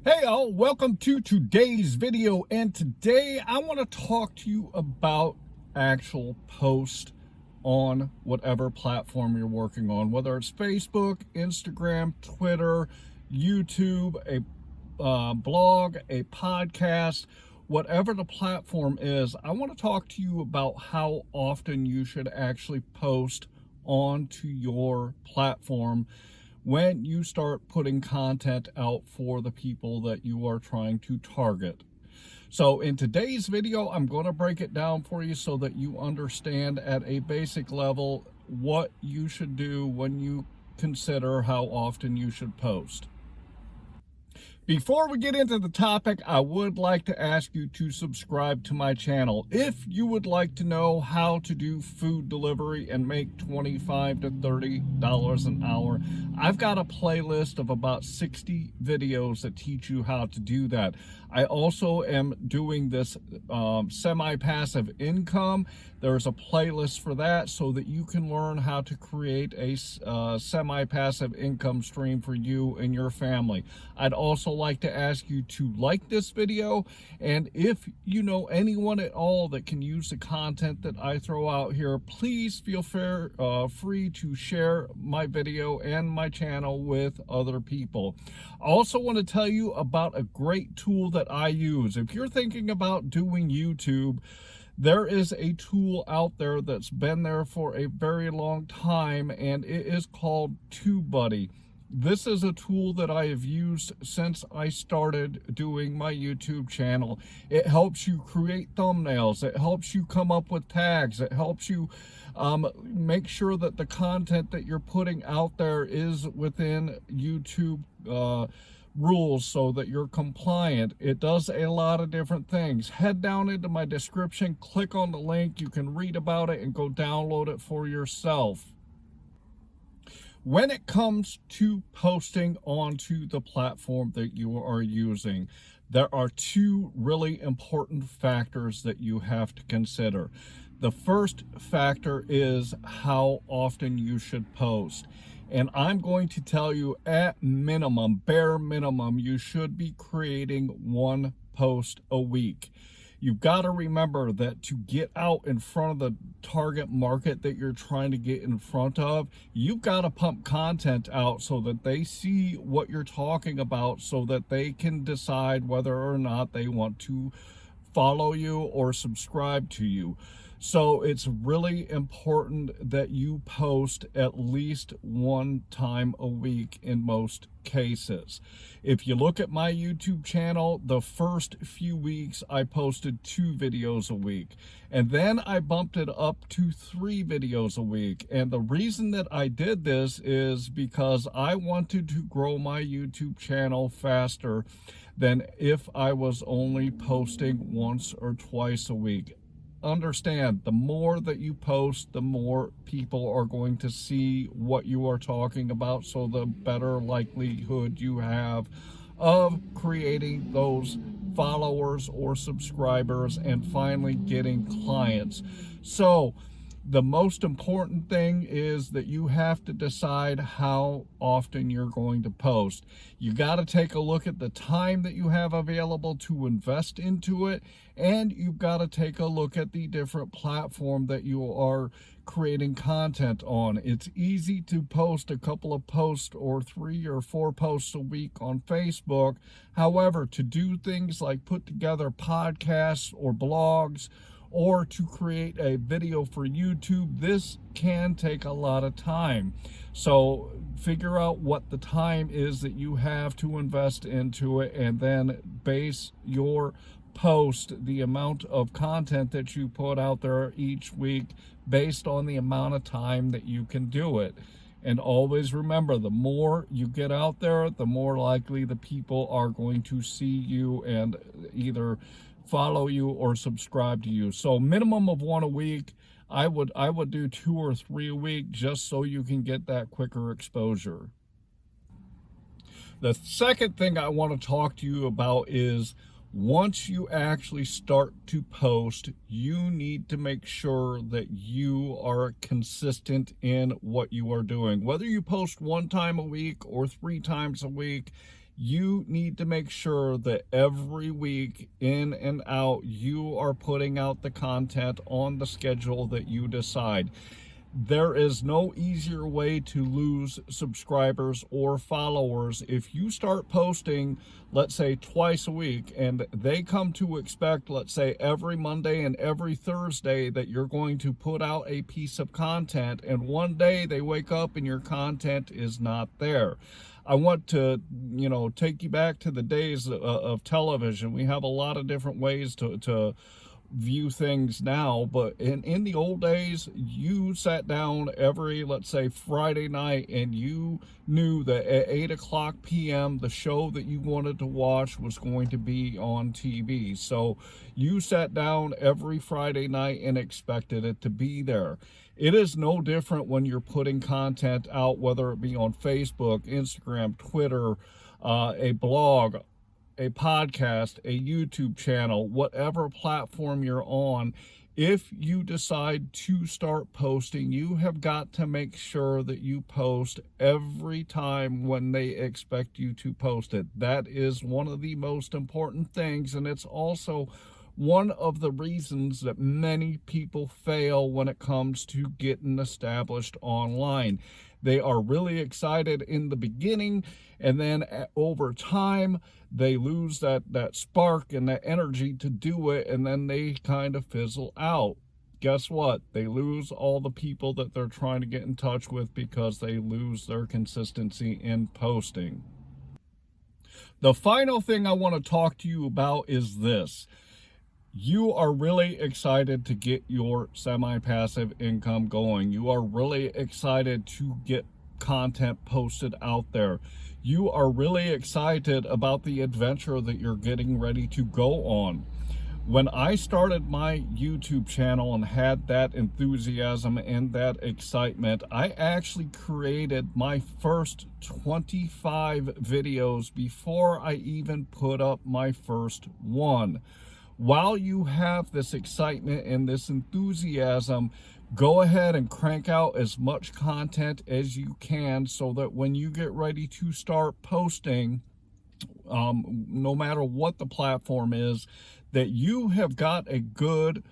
Hey all, welcome to today's video, and today I want to talk to you about actual post on whatever platform you're working on, whether it's Facebook, Instagram, Twitter, YouTube, a blog, a podcast, whatever the platform is. I want to talk to you about how often you should actually post onto your platform when you start putting content out for the people that you are trying to target. So in today's video, I'm going to break it down for you so that you understand at a basic level what you should do when you consider how often you should post. Before we get into the topic, I would like to ask you to subscribe to my channel. If you would like to know how to do food delivery and make $25 to $30 an hour, I've got a playlist of about 60 videos that teach you how to do that. I also am doing this semi-passive income. There's a playlist for that so that you can learn how to create a semi-passive income stream for you and your family. I'd also like to ask you to like this video, and if you know anyone at all that can use the content that I throw out here, please feel free to share my video and my channel with other people. I also want to tell you about a great tool that I use. If you're thinking about doing YouTube, there is a tool out there that's been there for a very long time, and it is called TubeBuddy. This is a tool that I have used since I started doing my YouTube channel. It helps you create thumbnails. It helps you come up with tags. It helps you make sure that the content that you're putting out there is within YouTube rules so that you're compliant. It does a lot of different things. Head down into my description, click on the link. You can read about it and go download it for yourself. When it comes to posting onto the platform that you are using, there are two really important factors that you have to consider. The first factor is how often you should post. And I'm going to tell you, at minimum, bare minimum, you should be creating one post a week. You've got to remember that to get out in front of the target market that you're trying to get in front of, you've got to pump content out so that they see what you're talking about, so that they can decide whether or not they want to follow you or subscribe to you. So it's really important that you post at least one time a week in most cases. If you look at my YouTube channel, the first few weeks I posted 2 videos a week, and then I bumped it up to 3 videos a week. And the reason that I did this is because I wanted to grow my YouTube channel faster than if I was only posting once or twice a week. Understand, the more that you post, the more people are going to see what you are talking about, so the better likelihood you have of creating those followers or subscribers and finally getting clients. So the most important thing is that you have to decide how often you're going to post. You got to take a look at the time that you have available to invest into it, and you've got to take a look at the different platform that you are creating content on. It's easy to post a couple of posts or 3 or 4 posts a week on Facebook. However, to do things like put together podcasts or blogs, or to create a video for YouTube, this can take a lot of time. So figure out what the time is that you have to invest into it, and then base your post, the amount of content that you put out there each week, based on the amount of time that you can do it. And always remember, the more you get out there, the more likely the people are going to see you and either follow you or subscribe to you. So minimum of 1 a week. I would do 2 or 3 a week, just so you can get that quicker exposure. The second thing I want to talk to you about is, once you actually start to post, you need to make sure that you are consistent in what you are doing. Whether you post 1 time a week or 3 times a week, You need to make sure that every week, in and out, you are putting out the content on the schedule that you decide. There is no easier way to lose subscribers or followers. If you start posting, let's say twice a week, and they come to expect, let's say every Monday and every Thursday, that you're going to put out a piece of content, and one day they wake up and your content is not there. I want to, take you back to the days of television. We have a lot of different ways to view things now, but in the old days, you sat down every, let's say, Friday night, and you knew that at 8 o'clock p.m. the show that you wanted to watch was going to be on TV. So you sat down every Friday night and expected it to be there. It is no different when you're putting content out, whether it be on Facebook, Instagram, Twitter, a blog, a podcast, a YouTube channel, whatever platform you're on. If you decide to start posting, you have got to make sure that you post every time when they expect you to post it. That is one of the most important things, and it's also one of the reasons that many people fail when it comes to getting established online. They are really excited in the beginning, and then over time, they lose that spark and that energy to do it, and then they kind of fizzle out. Guess what? They lose all the people that they're trying to get in touch with because they lose their consistency in posting. The final thing I want to talk to you about is this. You are really excited to get your semi-passive income going. You are really excited to get content posted out there. You are really excited about the adventure that you're getting ready to go on. When I started my YouTube channel and had that enthusiasm and that excitement, I actually created my first 25 videos before I even put up my first one. While you have this excitement and this enthusiasm, go ahead and crank out as much content as you can so that when you get ready to start posting, no matter what the platform is, that you have got a good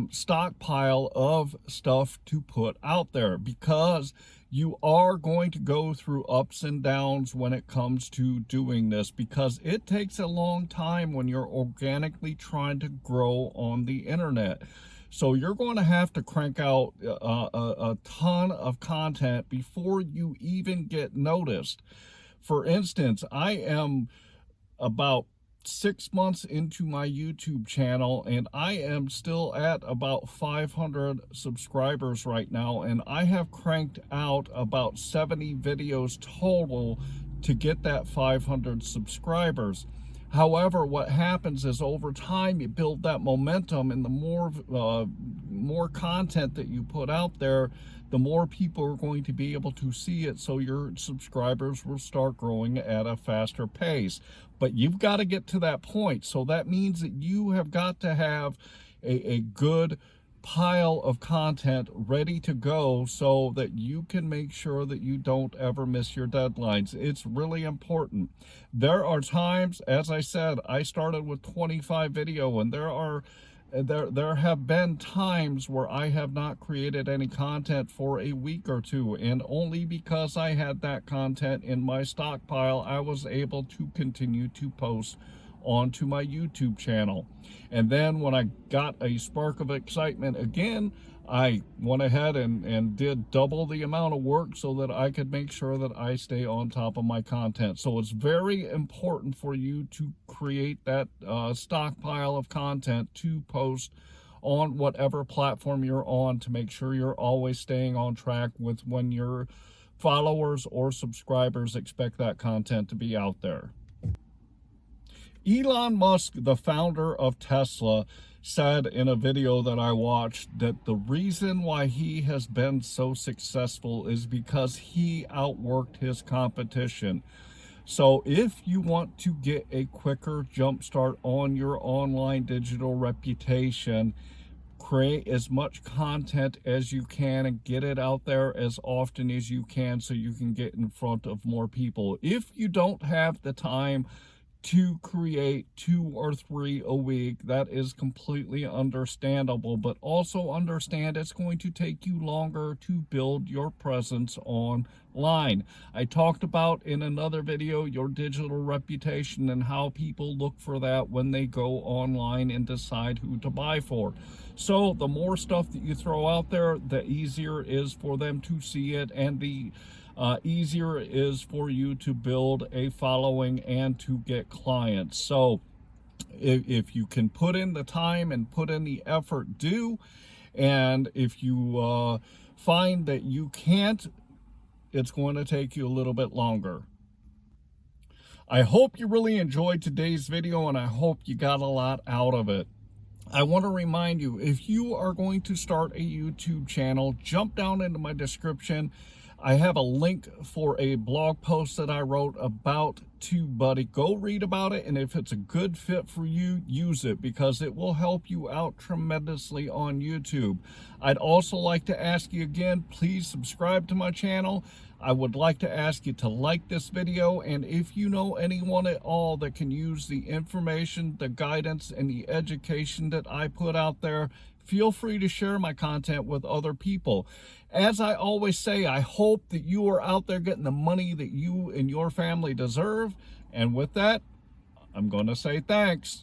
stockpile of stuff to put out there, because you are going to go through ups and downs when it comes to doing this, because it takes a long time when you're organically trying to grow on the internet. So you're going to have to crank out a ton of content before you even get noticed. For instance, I am about 6 months into my YouTube channel, and I am still at about 500 subscribers right now, and I have cranked out about 70 videos total to get that 500 subscribers. However, what happens is over time you build that momentum, and the more content that you put out there, the more people are going to be able to see it, so your subscribers will start growing at a faster pace. But you've got to get to that point. So that means that you have got to have a good pile of content ready to go so that you can make sure that you don't ever miss your deadlines. It's really important. There are times, as I said, I started with 25 video, and there have been times where I have not created any content for a week or two, and only because I had that content in my stockpile, I was able to continue to post onto my YouTube channel. And then when I got a spark of excitement again, I went ahead and did double the amount of work so that I could make sure that I stay on top of my content. So it's very important for you to create that stockpile of content to post on whatever platform you're on, to make sure you're always staying on track with when your followers or subscribers expect that content to be out there. Elon Musk, the founder of Tesla, said in a video that I watched that the reason why he has been so successful is because he outworked his competition. So if you want to get a quicker jump start on your online digital reputation, create as much content as you can and get it out there as often as you can so you can get in front of more people. If you don't have the time to create 2 or 3 a week, that is completely understandable, but also understand it's going to take you longer to build your presence online. I talked about in another video your digital reputation and how people look for that when they go online and decide who to buy for. So the more stuff that you throw out there, the easier it is for them to see it, and the easier it is for you to build a following and to get clients. So if you can put in the time and put in the effort, do. And if you find that you can't, it's going to take you a little bit longer. I hope you really enjoyed today's video, and I hope you got a lot out of it. I want to remind you, if you are going to start a YouTube channel, jump down into my description. I have a link for a blog post that I wrote about TubeBuddy. Go read about it, and if it's a good fit for you, use it, because it will help you out tremendously on YouTube. I'd also like to ask you again, please subscribe to my channel. I would like to ask you to like this video, and if you know anyone at all that can use the information, the guidance, and the education that I put out there, feel free to share my content with other people. As I always say, I hope that you are out there getting the money that you and your family deserve. And with that, I'm going to say thanks.